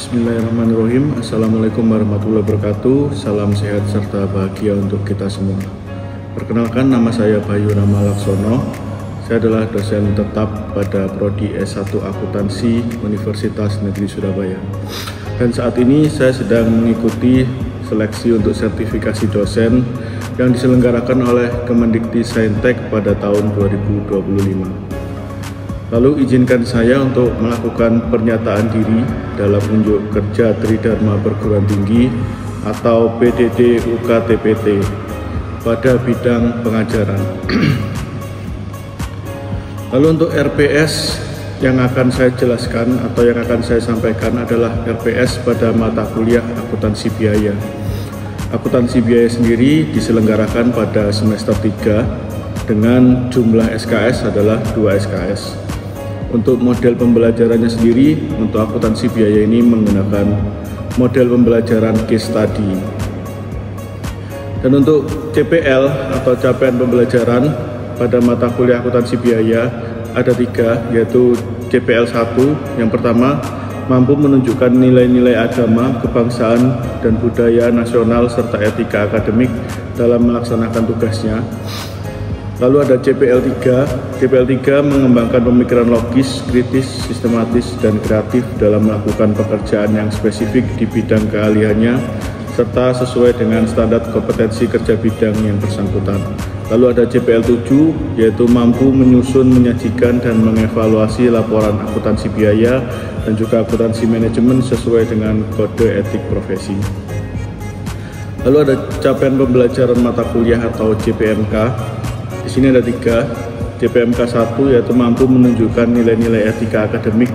Bismillahirrahmanirrahim. Assalamualaikum warahmatullahi wabarakatuh. Salam sehat serta bahagia untuk kita semua. Perkenalkan, nama saya Bayu Rama Laksono. Saya adalah dosen tetap pada Prodi S1 Akuntansi Universitas Negeri Surabaya. Dan saat ini saya sedang mengikuti seleksi untuk sertifikasi dosen yang diselenggarakan oleh Kemendikti-Saintek pada tahun 2025. Lalu izinkan saya untuk melakukan pernyataan diri dalam unjuk kerja Tridharma Perguruan Tinggi atau PDD UKTPT pada bidang pengajaran. Lalu untuk RPS yang akan saya jelaskan atau yang akan saya sampaikan adalah RPS pada mata kuliah akuntansi biaya. Akuntansi biaya sendiri diselenggarakan pada semester 3 dengan jumlah SKS adalah 2 SKS. Untuk model pembelajarannya sendiri, untuk akuntansi biaya ini menggunakan model pembelajaran case study. Dan untuk CPL atau capaian pembelajaran pada mata kuliah akuntansi biaya ada 3, yaitu CPL 1. Yang pertama, mampu menunjukkan nilai-nilai agama, kebangsaan, dan budaya nasional serta etika akademik dalam melaksanakan tugasnya. Lalu ada CPL 3. CPL 3 mengembangkan pemikiran logis, kritis, sistematis, dan kreatif dalam melakukan pekerjaan yang spesifik di bidang keahliannya, serta sesuai dengan standar kompetensi kerja bidang yang bersangkutan. Lalu ada CPL 7, yaitu mampu menyusun, menyajikan, dan mengevaluasi laporan akuntansi biaya dan juga akuntansi manajemen sesuai dengan kode etik profesi. Lalu ada capaian pembelajaran mata kuliah atau CPMK. Di sini ada 3. CPMK 1 yaitu mampu menunjukkan nilai-nilai etika akademik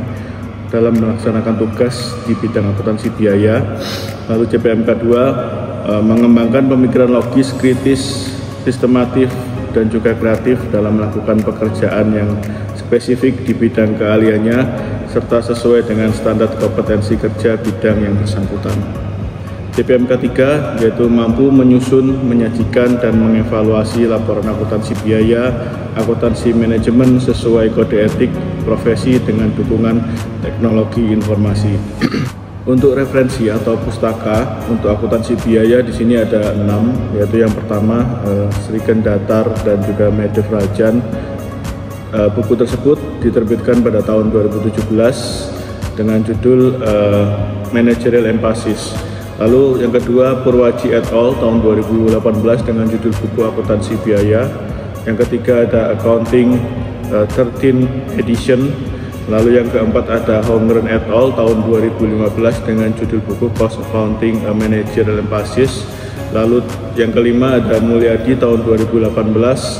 dalam melaksanakan tugas di bidang akuntansi biaya. Lalu CPMK 2 mengembangkan pemikiran logis, kritis, sistematif, dan juga kreatif dalam melakukan pekerjaan yang spesifik di bidang keahliannya serta sesuai dengan standar kompetensi kerja bidang yang bersangkutan. CPMK 3 yaitu mampu menyusun, menyajikan, dan mengevaluasi laporan akuntansi biaya, akuntansi manajemen sesuai kode etik profesi dengan dukungan teknologi informasi. Untuk referensi atau pustaka untuk akuntansi biaya di sini ada 6, yaitu yang pertama Sriken Datar dan juga Medef Rajan. Buku tersebut diterbitkan pada tahun 2017 dengan judul Managerial Emphasis. Lalu yang kedua Purwaji et al. Tahun 2018 dengan judul buku akuntansi biaya. Yang ketiga ada Accounting 13 Edition. Lalu yang keempat ada Hongren et al. Tahun 2015 dengan judul buku Cost Accounting Managerial Emphasis. Lalu yang kelima ada Mulyadi tahun 2018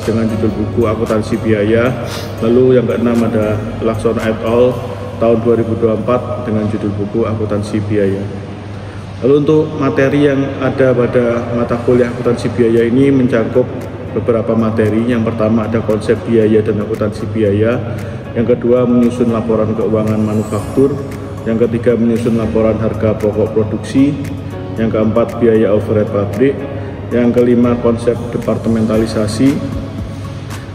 dengan judul buku akuntansi biaya. Lalu yang keenam ada Laksono et al. Tahun 2024 dengan judul buku akuntansi biaya. Lalu untuk materi yang ada pada mata kuliah akuntansi biaya ini mencakup beberapa materi. Yang pertama ada konsep biaya dan akuntansi biaya. Yang kedua menyusun laporan keuangan manufaktur. Yang ketiga menyusun laporan harga pokok produksi. Yang keempat biaya overhead pabrik. Yang kelima konsep departementalisasi.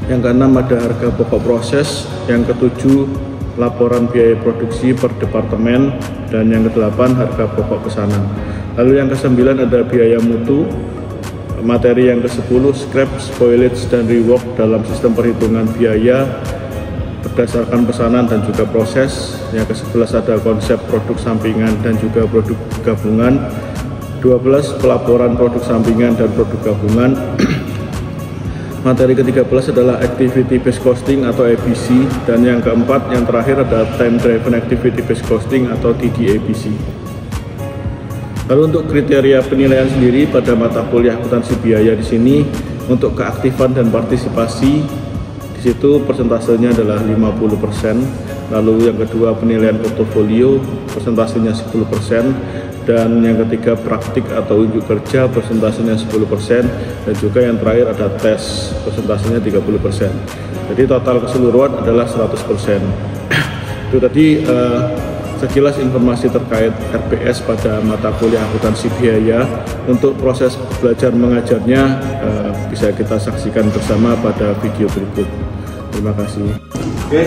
Yang keenam ada harga pokok proses. Yang ketujuh laporan biaya produksi per departemen. Dan yang kedelapan harga pokok pesanan. Lalu yang kesembilan ada biaya mutu. Materi yang ke-10 scrap, spoilage, dan rework dalam sistem perhitungan biaya berdasarkan pesanan dan juga proses. Yang ke-11 ada konsep produk sampingan dan juga produk gabungan. 12 pelaporan produk sampingan dan produk gabungan. Materi ke-13 adalah Activity Based Costing atau ABC, dan yang keempat, yang terakhir ada Time Driven Activity Based Costing atau TDABC. Lalu untuk kriteria penilaian sendiri pada mata kuliah akuntansi biaya di sini untuk keaktifan dan partisipasi di situ persentasenya adalah 50%. Lalu yang kedua penilaian portofolio persentasenya 10%. Dan yang ketiga praktik atau unjuk kerja persentasenya 10%, dan juga yang terakhir ada tes persentasenya 30%. Jadi total keseluruhan adalah 100%. Itu tadi sekilas informasi terkait RPS pada mata kuliah akuntansi biaya. Untuk proses belajar mengajarnya bisa kita saksikan bersama pada video berikut. Terima kasih. Oke,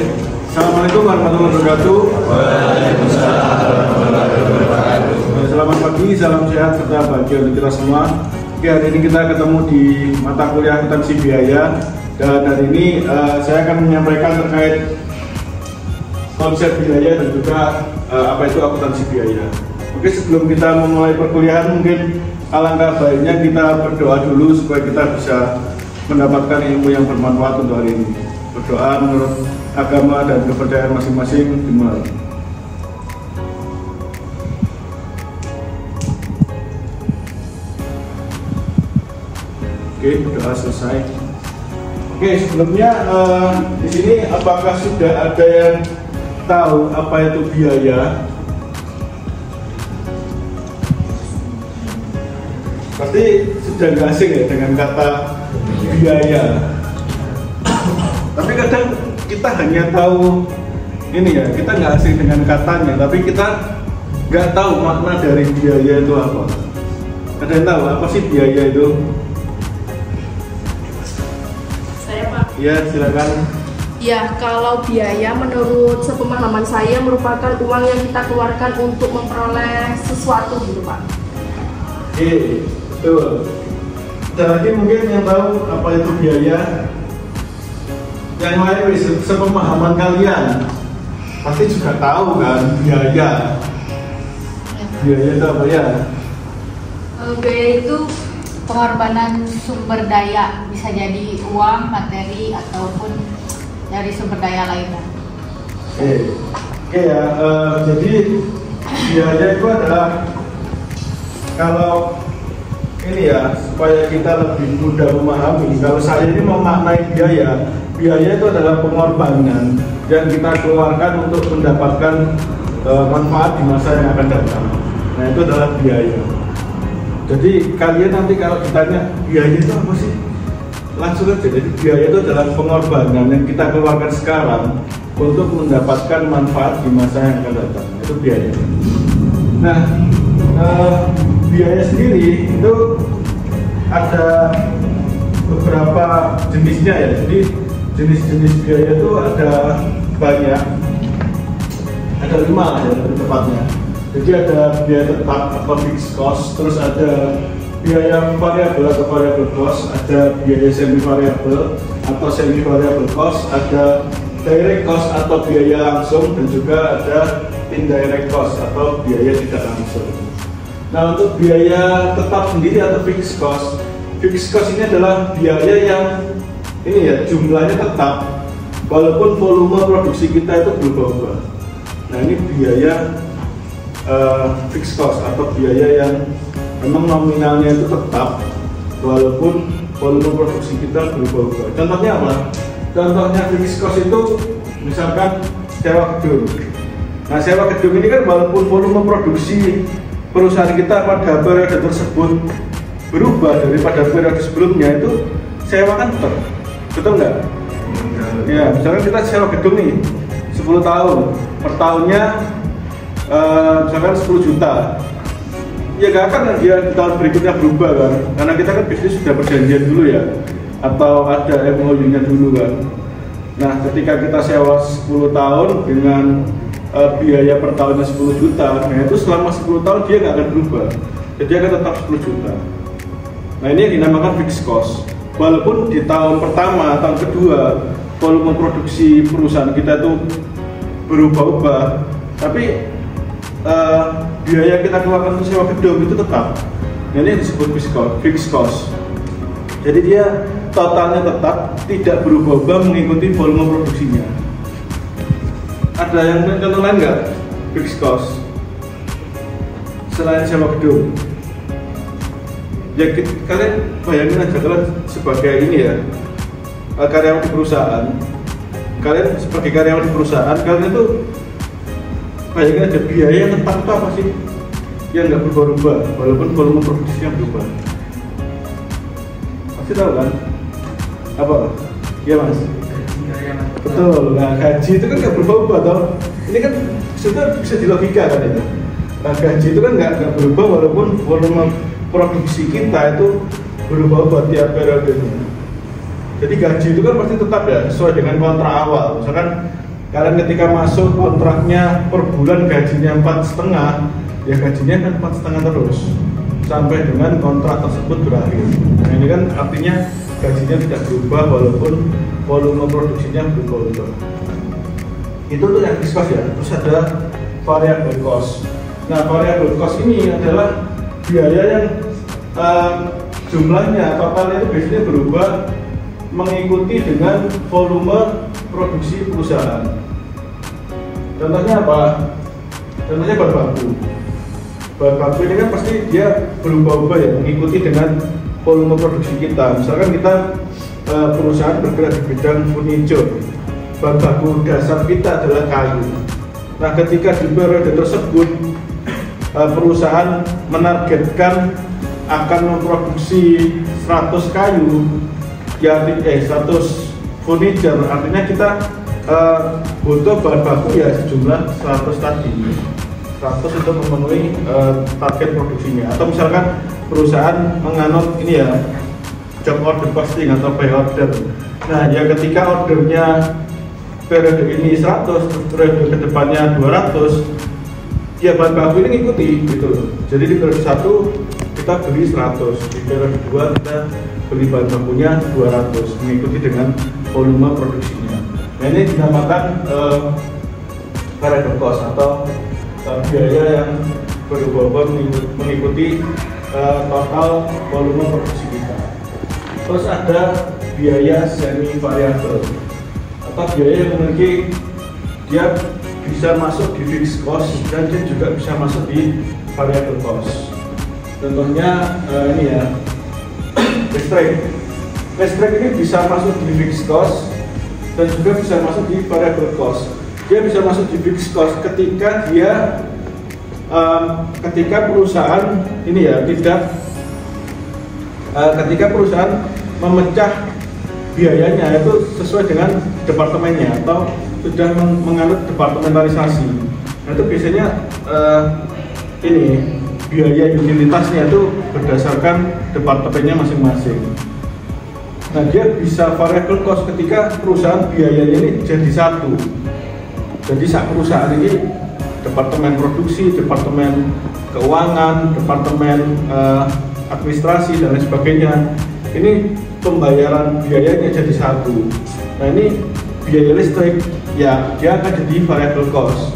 Assalamualaikum warahmatullahi wabarakatuh. Waalaikumsalam warahmatullahi wabarakatuh. pagi, salam sehat serta bahagia untuk kita semua. Oke, hari ini kita ketemu di mata kuliah akuntansi biaya, dan hari ini saya akan menyampaikan terkait konsep biaya dan juga apa itu akuntansi biaya. Oke, sebelum kita memulai perkuliahan, mungkin alangkah baiknya kita berdoa dulu supaya kita bisa mendapatkan ilmu yang bermanfaat untuk hari ini. Berdoa menurut agama dan kepercayaan masing-masing dimulai. Oke, doa selesai. Oke, sebelumnya di sini apakah sudah ada yang tahu apa itu biaya? Pasti sudah nggak asing ya dengan kata biaya. Tapi kadang kita hanya tahu ini ya, kita nggak asing dengan katanya, tapi kita nggak tahu makna dari biaya itu apa. Ada yang tahu apa sih biaya itu? Saya, Pak. Ya, silakan. Ya, kalau biaya menurut sepemahaman saya merupakan uang yang kita keluarkan untuk memperoleh sesuatu gitu, Pak. Oke, betul. Dan lagi mungkin yang tahu apa itu biaya, yang lain sepemahaman kalian pasti juga tahu kan biaya. Biaya itu apa ya? Biaya itu pengorbanan sumber daya, bisa jadi uang, materi, ataupun dari sumber daya lainnya. Oke ya, jadi biaya itu adalah, kalau ini ya, supaya kita lebih mudah memahami, kalau saya ini memaknai biaya itu adalah pengorbanan yang kita keluarkan untuk mendapatkan manfaat di masa yang akan datang. Nah, itu adalah biaya. Jadi kalian nanti kalau ditanya biaya itu apa sih, langsung aja. Jadi biaya itu adalah pengorbanan yang kita keluarkan sekarang untuk mendapatkan manfaat di masa yang akan datang. Itu biaya. Nah, biaya sendiri itu ada beberapa jenisnya ya. Jadi jenis-jenis biaya itu ada banyak, ada 5 ya lebih tepatnya. Jadi ada biaya tetap atau fixed cost, terus ada biaya variabel atau variable cost, ada biaya semi variabel atau semi variable cost, ada direct cost atau biaya langsung, dan juga ada indirect cost atau biaya tidak langsung. Nah, untuk biaya tetap sendiri atau fixed cost ini adalah biaya yang ini ya, jumlahnya tetap walaupun volume produksi kita itu berubah-ubah. Nah, ini biaya fixed cost atau biaya yang memang nominalnya itu tetap walaupun volume produksi kita berubah-ubah. Contohnya apa? Contohnya fixed cost itu misalkan sewa gedung. Nah, sewa gedung ini kan walaupun volume produksi perusahaan kita pada periode tersebut berubah daripada periode sebelumnya, itu sewa kan tetap, betul nggak? Ya, misalkan kita sewa gedung nih 10 tahun, per tahunnya misalkan 10 juta, ya nggak akan dia di tahun berikutnya berubah kan, karena kita kan bisnis sudah perjanjian dulu ya, atau ada MOU-nya dulu kan. Nah, ketika kita sewa 10 tahun dengan biaya per tahunnya 10 juta, nah itu selama 10 tahun dia nggak akan berubah, jadi akan tetap 10 juta. Nah, ini yang dinamakan fixed cost. Walaupun di tahun pertama, tahun kedua volume produksi perusahaan kita itu berubah-ubah, tapi biaya kita keluarkan untuk sewa gedung itu tetap. Nah, ini disebut fixed cost. Jadi dia totalnya tetap, tidak berubah-ubah mengikuti volume produksinya. Ada yang contoh lain nggak fixed cost selain sewa gedung? Ya, kalian bayangin aja, kalian sebagai ini ya, karyawan di perusahaan, kalian sebagai karyawan di perusahaan, kalian itu bayangin aja biaya yang tetap itu apa sih? Yang nggak berubah-ubah walaupun volume produksinya berubah. Pasti tahu kan? Apa? Iya Mas? Betul. Nah, gaji itu kan nggak berubah-ubah toh. Ini kan sudah bisa dilogika kan itu. Nah, gaji itu kan nggak berubah walaupun volume produksi kita itu berubah-ubah tiap periodenya. Jadi gaji itu kan pasti tetap ya, sesuai dengan kontrak awal. Misalkan kalian ketika masuk kontraknya per bulan gajinya 4,5, ya gajinya kan 4,5 terus sampai dengan kontrak tersebut berakhir. Nah ini kan artinya gajinya tidak berubah walaupun volume produksinya berubah. Itu tuh yang fixed cost ya. Terus ada variable cost. Nah variable cost ini adalah biaya yang jumlahnya totalnya itu biasanya berubah mengikuti dengan volume produksi perusahaan. Contohnya apa? Contohnya bahan baku. Bahan baku ini kan pasti dia berubah-ubah ya, mengikuti dengan volume produksi kita. Misalkan kita perusahaan bergerak di bidang furniture, bahan baku dasar kita adalah kayu. Nah ketika di periode tersebut perusahaan menargetkan akan memproduksi 100 kayu, ya 100 furniture, artinya kita butuh bahan baku ya sejumlah 100 tadi. 100 untuk memenuhi target produksinya. Atau misalkan perusahaan menganut ini ya job order costing atau pay order. Nah ya ketika ordernya periode ini 100, periode kedepannya 200, ya bahan baku ini ngikuti gitu. Jadi di periode 1 kita beli 100, di periode 2 kita beli bahan bakunya 200, mengikuti dengan volume produksinya. Nah ini dinamakan variable cost atau biaya yang berubah-ubah mengikuti total volume produksi kita. Terus ada biaya semi variabel atau biaya yang memiliki dia bisa masuk di fixed cost dan dia juga bisa masuk di variable cost. Contohnya ini ya, listrik. Listrik ini bisa masuk di fixed cost dan juga bisa masuk di variable cost. Dia bisa masuk di fixed cost ketika dia ketika perusahaan ini ya tidak ketika perusahaan memecah biayanya itu sesuai dengan departemennya atau sudah menganut departementalisasi. Nah itu biasanya ini biaya utilitasnya itu berdasarkan departemennya masing-masing. Nah dia bisa variable cost ketika perusahaan biayanya ini jadi satu. Jadi saat perusahaan ini departemen produksi, departemen keuangan, departemen administrasi dan lain sebagainya, ini pembayaran biayanya jadi satu. Nah ini biaya listrik ya dia akan jadi variable cost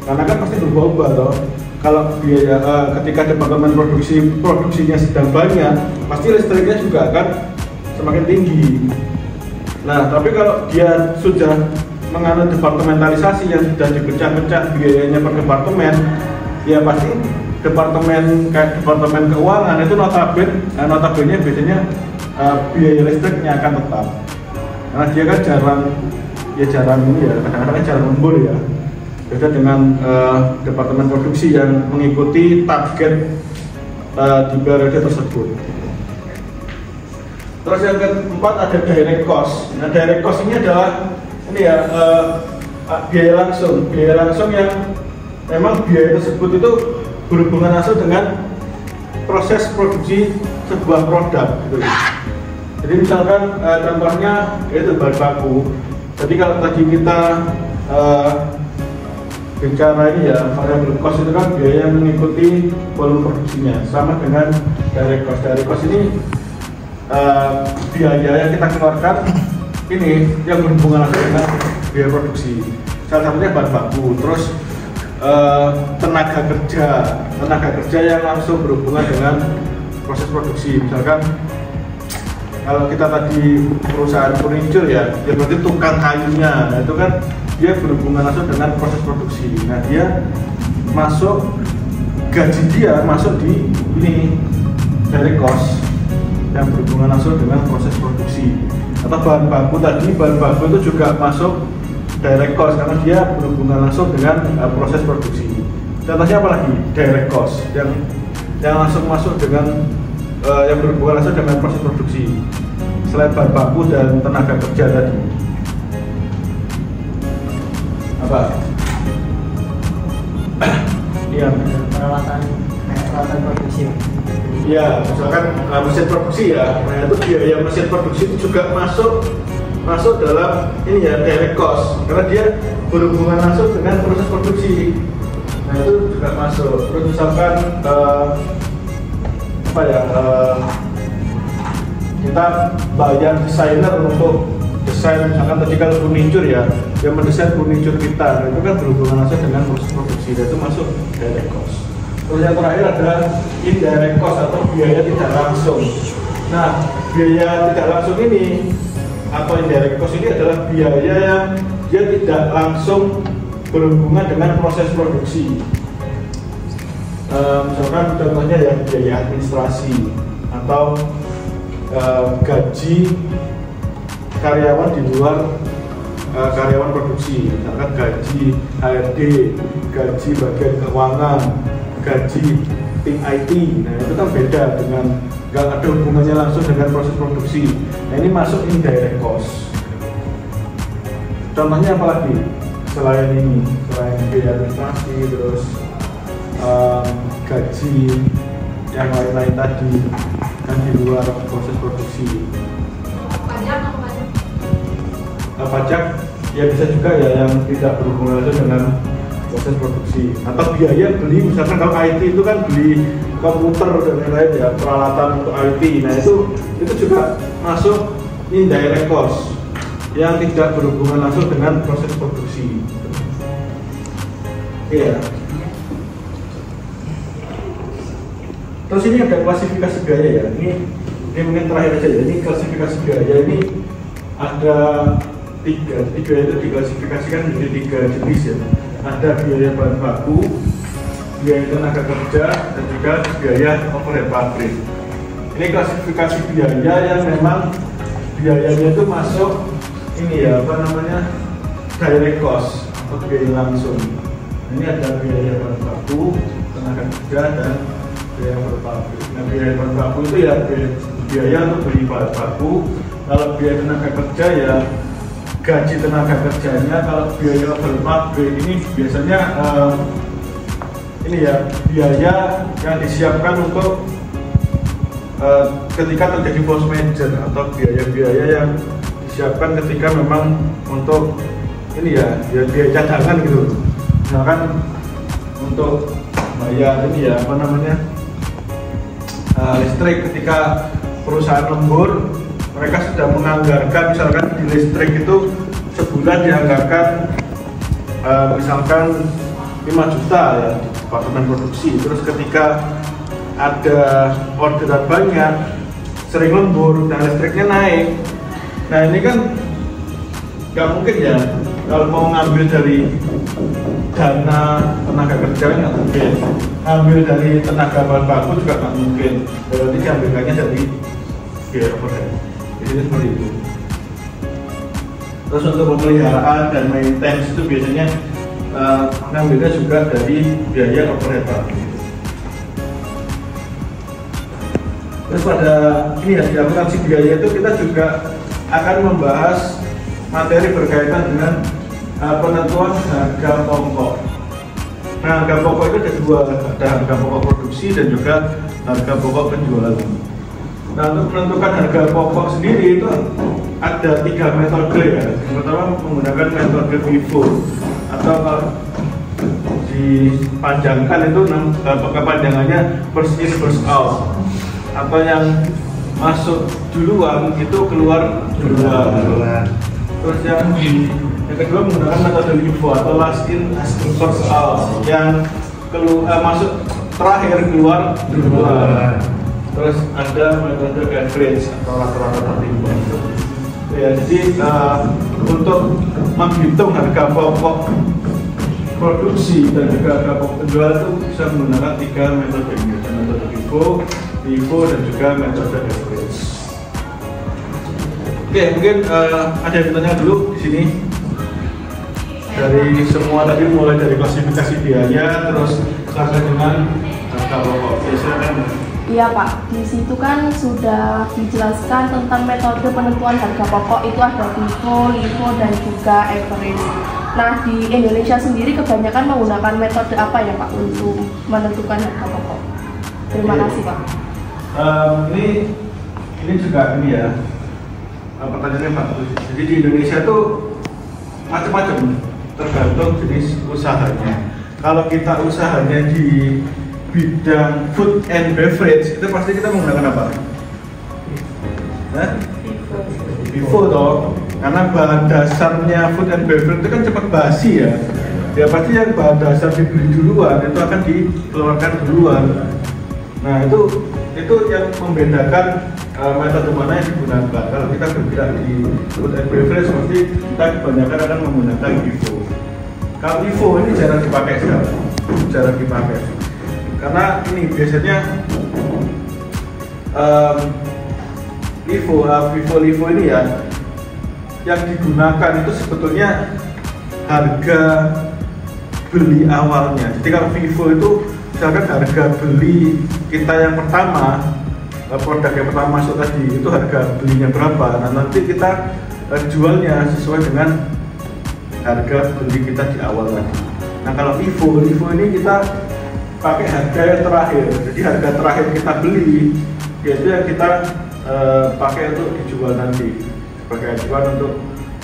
karena kan pasti berubah-ubah toh. Kalau biaya ketika departemen produksinya sedang banyak, pasti listriknya juga akan semakin tinggi. Nah tapi kalau dia sudah menganut departementalisasi yang sudah dipecah-pecah biayanya per departemen, ya pasti departemen kayak departemen keuangan itu notabene biasanya biaya listriknya akan tetap karena dia kan jarang ini ya, kadang-kadang jarang lembur ya, beda dengan departemen produksi yang mengikuti target di periode tersebut. Terus yang keempat ada direct cost. Nah direct cost ini adalah ini ya biaya langsung yang memang biaya tersebut itu berhubungan langsung dengan proses produksi sebuah produk gitu. Jadi misalkan contohnya yaitu bahan baku. Jadi kalau tadi kita bicara ini ya variable cost itu kan biaya yang mengikuti volume produksinya, sama dengan direct cost. Direct cost ini biaya yang kita keluarkan ini yang berhubungan langsung dengan biaya produksi. Salah satunya bahan baku, terus tenaga kerja yang langsung berhubungan dengan proses produksi. Misalkan kalau kita tadi perusahaan furniture ya berarti tukang kayunya. Nah itu kan dia berhubungan langsung dengan proses produksi. Nah dia masuk, gaji dia masuk di ini direct cost yang berhubungan langsung dengan proses produksi. Atau bahan baku tadi, bahan baku itu juga masuk direct cost karena dia berhubungan langsung dengan proses produksi. Contohnya apa lagi? Direct cost yang langsung masuk dengan yang berhubungan langsung dengan proses produksi selain bahan baku dan tenaga kerja tadi. Apa? Iya, peralatan produksi. Ya, misalkan mesin produksi ya, nah itu biaya mesin produksi itu juga masuk dalam ini ya direct cost karena dia berhubungan langsung dengan proses produksi. Nah itu juga juga masuk. Terus misalkan kita bayar desainer untuk desain, misalkan tadi kalau furniture ya, yang mendesain furniture kita, nah itu kan berhubungan langsung dengan proses produksi, dan itu masuk direct cost. Terus yang terakhir adalah indirect cost atau biaya tidak langsung. Nah, biaya tidak langsung ini atau indirect cost ini adalah biaya yang dia tidak langsung berhubungan dengan proses produksi. Misalkan contohnya ya biaya administrasi atau gaji karyawan di luar karyawan produksi, misalkan gaji HRD, gaji bagian keuangan, gaji tim IT. Nah itu kan beda, dengan nggak ada hubungannya langsung dengan proses produksi. Nah ini masuk indirect cost. Contohnya apa lagi selain ini, selain biaya administrasi, terus gaji yang lain-lain tadi kan di luar proses produksi. Pajak ya bisa juga ya yang tidak berhubungan langsung dengan proses produksi, atau biaya beli, misalkan kalau IT itu kan beli komputer dan lain-lain ya, peralatan untuk IT. Nah itu juga masuk indirect cost yang tidak berhubungan langsung dengan proses produksi. Iya. Terus ini ada klasifikasi biaya ya. Ini mungkin terakhir aja ya. Ini klasifikasi biaya ini ada tiga itu diklasifikasikan menjadi 3 jenis ya. Ada biaya bahan baku, biaya tenaga kerja, dan juga biaya overhead pabrik. Ini klasifikasi biaya yang memang biayanya itu masuk ini ya, direct cost atau biaya langsung. Ini ada biaya bahan baku, tenaga kerja, dan biaya overhead pabrik. Nah, biaya bahan baku itu ya biaya untuk beli bahan baku. Kalau biaya tenaga kerja ya gaji tenaga kerjanya. Kalau biaya overhead pabrik ini biasanya ini ya biaya yang disiapkan untuk ketika terjadi force majeure, atau biaya-biaya yang disiapkan ketika memang untuk ini ya biaya cadangan gitu. Misalkan untuk bayar ini ya listrik, ketika perusahaan lembur mereka sudah menganggarkan, misalkan di listrik itu sebulan dianggarkan misalkan 5 juta ya di departemen produksi. Terus ketika ada orderan banyak, sering lembur dan listriknya naik, nah ini kan nggak mungkin ya kalau mau ngambil dari dana tenaga kerja nggak mungkin, ngambil dari tenaga bahan baku juga nggak mungkin, berarti diambilkannya dari biaya overhead. Jadi seperti itu. Terus untuk pemeliharaan dan maintenance itu biasanya ngambilnya juga dari biaya overhead pabrik. Terus pada ini ya, di akuntansi biaya itu kita juga akan membahas materi berkaitan dengan penentuan harga pokok. Nah, harga pokok itu ada dua, ada harga pokok produksi dan juga harga pokok penjualan. Nah, untuk menentukan harga pokok sendiri itu ada 3 metode ya. Yang pertama menggunakan metode FIFO, atau kalau dipanjangkan itu kepanjangannya first in first out, atau yang masuk duluan itu keluar duluan. Terus yang kedua menggunakan metode LIFO atau last in first out, yang masuk terakhir keluar duluan. Terus ada metode average atau rata-rata tertimbun. Ya, jadi untuk menghitung harga pokok produksi dan juga harga pokok penjualan itu bisa menggunakan 3 metode ini, metode FIFO dan juga metode average. Oke, mungkin ada yang bertanya dulu di sini. Dari semua tadi, mulai dari klasifikasi biaya terus sampai dengan harga pokok. Biasanya Iya Pak, di situ kan sudah dijelaskan tentang metode penentuan harga pokok, itu ada FIFO, LIFO, dan juga average. Nah, di Indonesia sendiri kebanyakan menggunakan metode apa ya Pak untuk menentukan harga pokok? Terima kasih Pak. Ini juga ini ya, pertanyaannya Pak. Jadi di Indonesia tuh macam-macam, tergantung jenis usahanya. kalau kita usahanya di bidang food and beverage, itu pasti kita menggunakan apa? FIFO toh, karena bahan dasarnya food and beverage itu kan cepat basi ya. Ya pasti yang bahan dasar dibeli duluan itu akan dikeluarkan duluan. Nah itu yang membedakan metode mana yang digunakan. Kalau kita bergerak di food and beverage, pasti kita kebanyakan akan menggunakan FIFO. Kalau FIFO ini jarang dipakai sekarang, jarang dipakai. Karena ini biasanya FIFO ini ya yang digunakan itu sebetulnya harga beli awalnya. Jadi kalau FIFO itu misalkan harga beli kita yang pertama, produk yang pertama masuk tadi itu harga belinya berapa, nah nanti kita jualnya sesuai dengan harga beli kita di awal tadi. Nah kalau FIFO ini kita pakai harga yang terakhir, jadi harga terakhir kita beli yaitu yang kita pakai untuk dijual nanti sebagai acuan untuk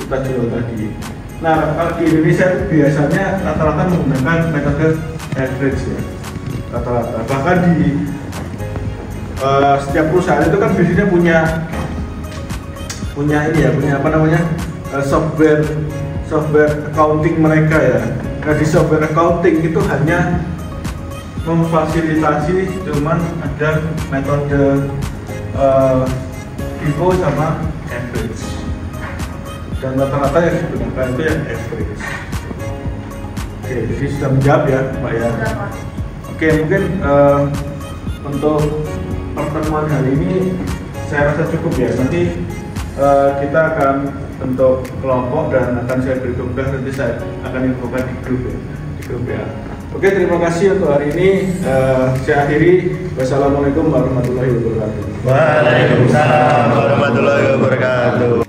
kita jual tadi. Nah kalau di Indonesia biasanya rata-rata menggunakan metode average ya, rata-rata. Bahkan di setiap perusahaan itu kan biasanya punya ini ya, punya apa namanya, software accounting mereka ya. Nah di software accounting itu hanya memfasilitasi cuman ada metode FIFO sama average, dan rata-rata yang digunakan itu yang average. Oke, jadi sudah menjawab ya Mbak ya. Oke, mungkin untuk pertemuan hari ini saya rasa cukup ya. Nanti kita akan bentuk kelompok dan akan saya beri tugas, nanti saya akan infokan di grup ya, di grup ya. Oke, terima kasih untuk hari ini. Saya akhiri. Wassalamualaikum warahmatullahi wabarakatuh. Waalaikumsalam warahmatullahi wabarakatuh.